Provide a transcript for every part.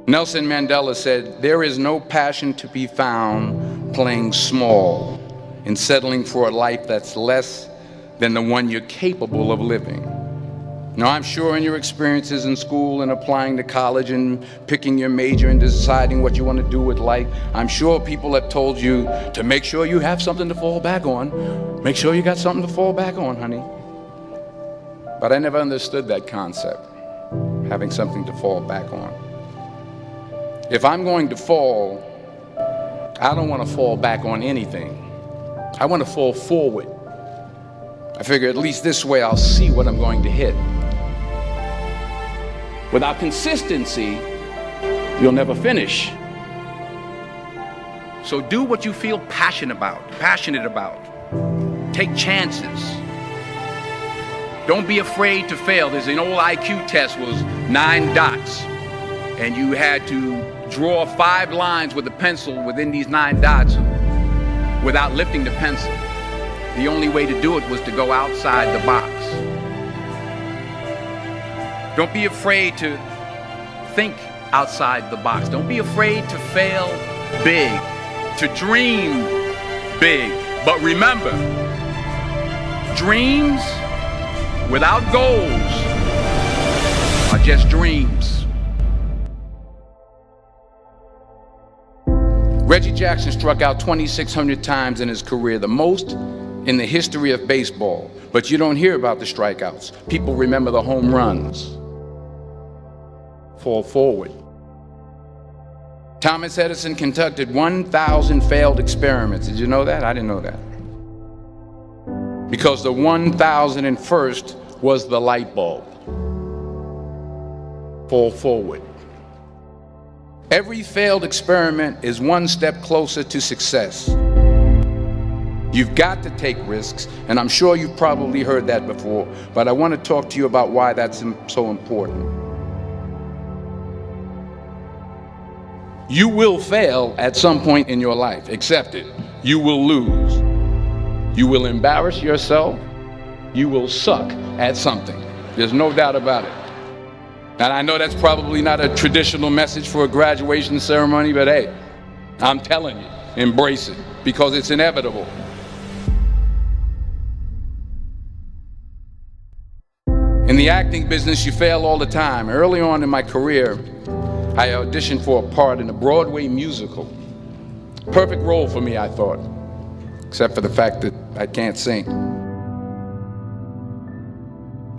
Nelson Mandela said, "There is no passion to be found playing small and settling for a life that's less than the one you're capable of living." Now, I'm sure in your experiences in school and applying to college and picking your major and deciding what you want to do with life, I'm sure people have told you to make sure you have something to fall back on. Make sure you got something to fall back on, honey. But I never understood that concept, having something to fall back on. If I'm going to fall, I don't want to fall back on anything. I want to fall forward. I figure at least this way I'll see what I'm going to hit. Without consistency, you'll never finish. So do what you feel passionate about. Take chances. Don't be afraid to fail. There's an old IQ test, was 9 dots. And you had to draw 5 lines with a pencil within these 9 dots without lifting the pencil. The only way to do it was to go outside the box. Don't be afraid to think outside the box. Don't be afraid to fail big, to dream big. But remember, dreams without goals are just dreams. Reggie Jackson struck out 2,600 times in his career, the most in the history of baseball. But you don't hear about the strikeouts. People remember the home runs. Fall forward. Thomas Edison conducted 1,000 failed experiments. Did you know that? I didn't know that. Because the 1,001st was the light bulb. Fall forward. Every failed experiment is one step closer to success. You've got to take risks, and I'm sure you've probably heard that before, but I want to talk to you about why that's so important. You will fail at some point in your life. Accept it. You will lose. You will embarrass yourself. You will suck at something. There's no doubt about it. And I know that's probably not a traditional message for a graduation ceremony, but hey, I'm telling you, embrace it, because it's inevitable. In the acting business, you fail all the time. Early on in my career, I auditioned for a part in a Broadway musical. Perfect role for me, I thought, except for the fact that I can't sing.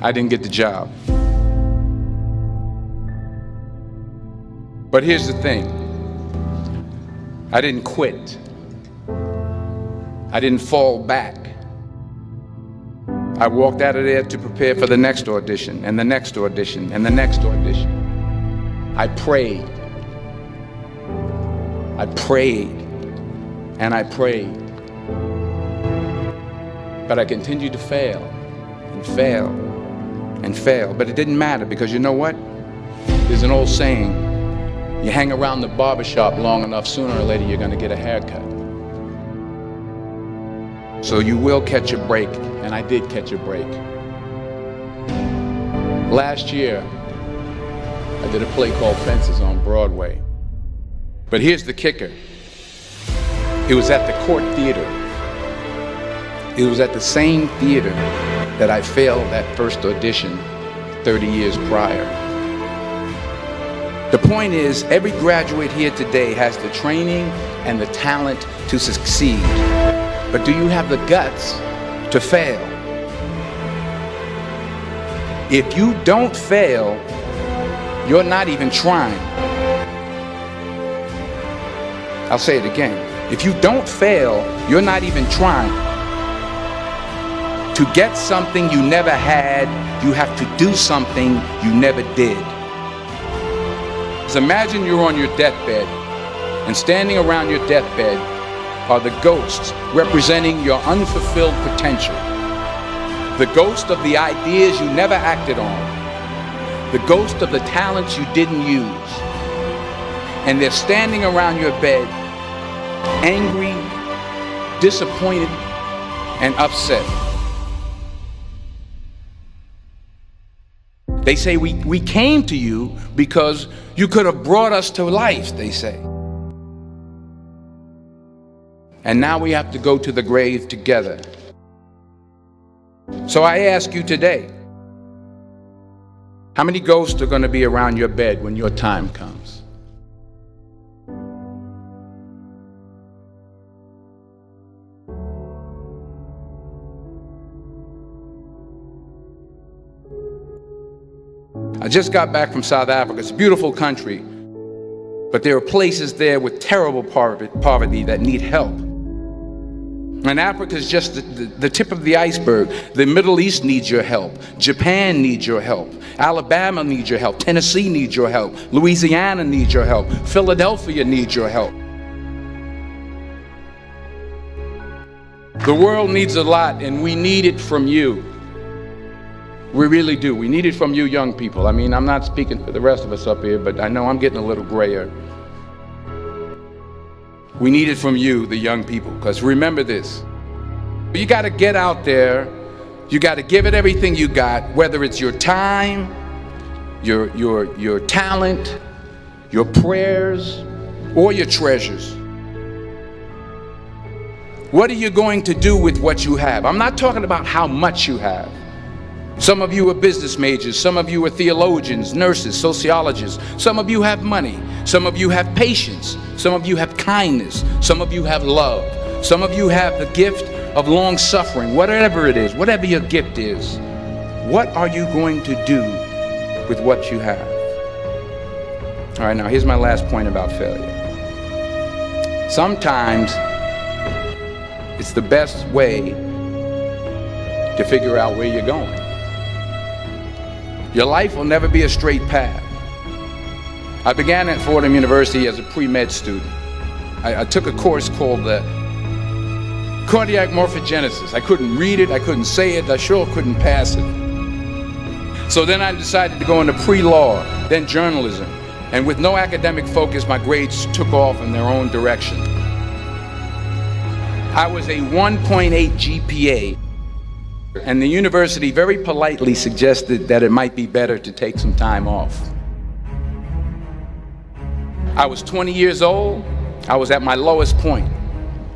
I didn't get the job. But here's the thing. I didn't quit. I didn't fall back. I walked out of there to prepare for the next audition, and the next audition, and the next audition. I prayed. I prayed. And I prayed. But I continued to fail, and fail, and fail. But it didn't matter, because you know what? There's an old saying, you hang around the barbershop long enough, sooner or later you're gonna get a haircut. So you will catch a break, and I did catch a break. Last year, I did a play called Fences on Broadway. But here's the kicker. It was at the Court Theater. It was at the same theater that I failed that first audition 30 years prior. The point is, every graduate here today has the training and the talent to succeed. But do you have the guts to fail? If you don't fail, you're not even trying. I'll say it again. If you don't fail, you're not even trying. To get something you never had, you have to do something you never did. So imagine you're on your deathbed, and standing around your deathbed are the ghosts representing your unfulfilled potential. The ghost of the ideas you never acted on. The ghost of the talents you didn't use. And they're standing around your bed, angry, disappointed, and upset. They say we came to you because you could have brought us to life, they say. And now we have to go to the grave together. So I ask you today, how many ghosts are going to be around your bed when your time comes? I just got back from South Africa. It's a beautiful country, but there are places there with terrible poverty that need help. And Africa is just the tip of the iceberg. The Middle East needs your help. Japan needs your help. Alabama needs your help. Tennessee needs your help. Louisiana needs your help. Philadelphia needs your help. The world needs a lot, and we need it from you. We really do. We need it from you young people. I mean, I'm not speaking for the rest of us up here, but I know I'm getting a little grayer. We need it from you, the young people, because remember this. You got to get out there. You got to give it everything you got, whether it's your time, your talent, your prayers, or your treasures. What are you going to do with what you have? I'm not talking about how much you have. Some of you are business majors, some of you are theologians, nurses, sociologists, some of you have money, some of you have patience, some of you have kindness, some of you have love, some of you have the gift of long suffering. Whatever it is, whatever your gift is, what are you going to do with what you have? All right, now here's my last point about failure. Sometimes it's the best way to figure out where you're going. Your life will never be a straight path. I began at Fordham University as a pre-med student. I took a course called cardiac morphogenesis. I couldn't read it, I couldn't say it, I sure couldn't pass it. So then I decided to go into pre-law, then journalism. And with no academic focus, my grades took off in their own direction. I was a 1.8 GPA. And the university very politely suggested that it might be better to take some time off. I was 20 years old. I was at my lowest point.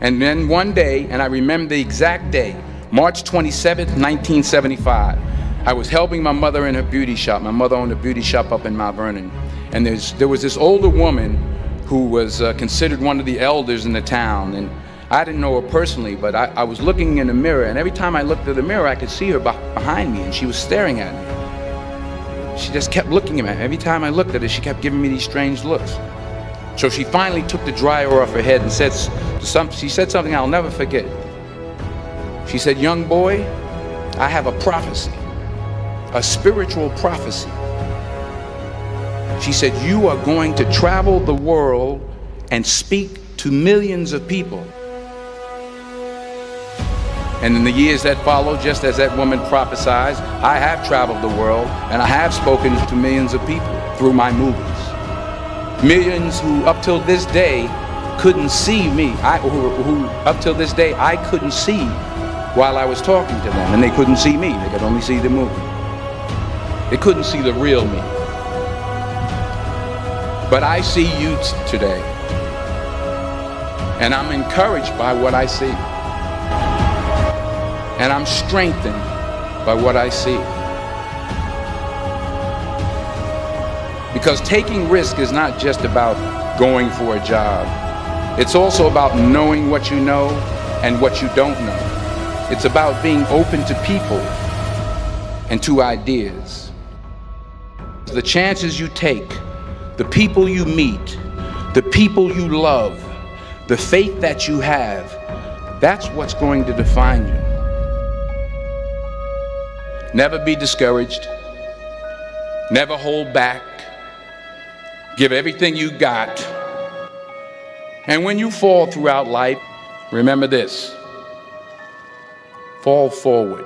And then one day, and I remember the exact day, March 27th, 1975, I was helping my mother in her beauty shop. My mother owned a beauty shop up in Mount Vernon. And there was this older woman who was considered one of the elders in the town. And I didn't know her personally, but I was looking in the mirror, and every time I looked at the mirror, I could see her behind me, and she was staring at me. She just kept looking at me. Every time I looked at her, she kept giving me these strange looks. So she finally took the dryer off her head and she said something I'll never forget. She said, "Young boy, I have a prophecy, a spiritual prophecy." She said, "You are going to travel the world and speak to millions of people." And in the years that followed, just as that woman prophesied, I have traveled the world and I have spoken to millions of people through my movies. Millions who up till this day couldn't see me, who up till this day I couldn't see while I was talking to them, and they couldn't see me, they could only see the movie. They couldn't see the real me. But I see you today, and I'm encouraged by what I see. And I'm strengthened by what I see. Because taking risk is not just about going for a job. It's also about knowing what you know and what you don't know. It's about being open to people and to ideas. The chances you take, the people you meet, the people you love, the faith that you have, that's what's going to define you. Never be discouraged. Never hold back. Give everything you got. And when you fall throughout life, remember this: fall forward.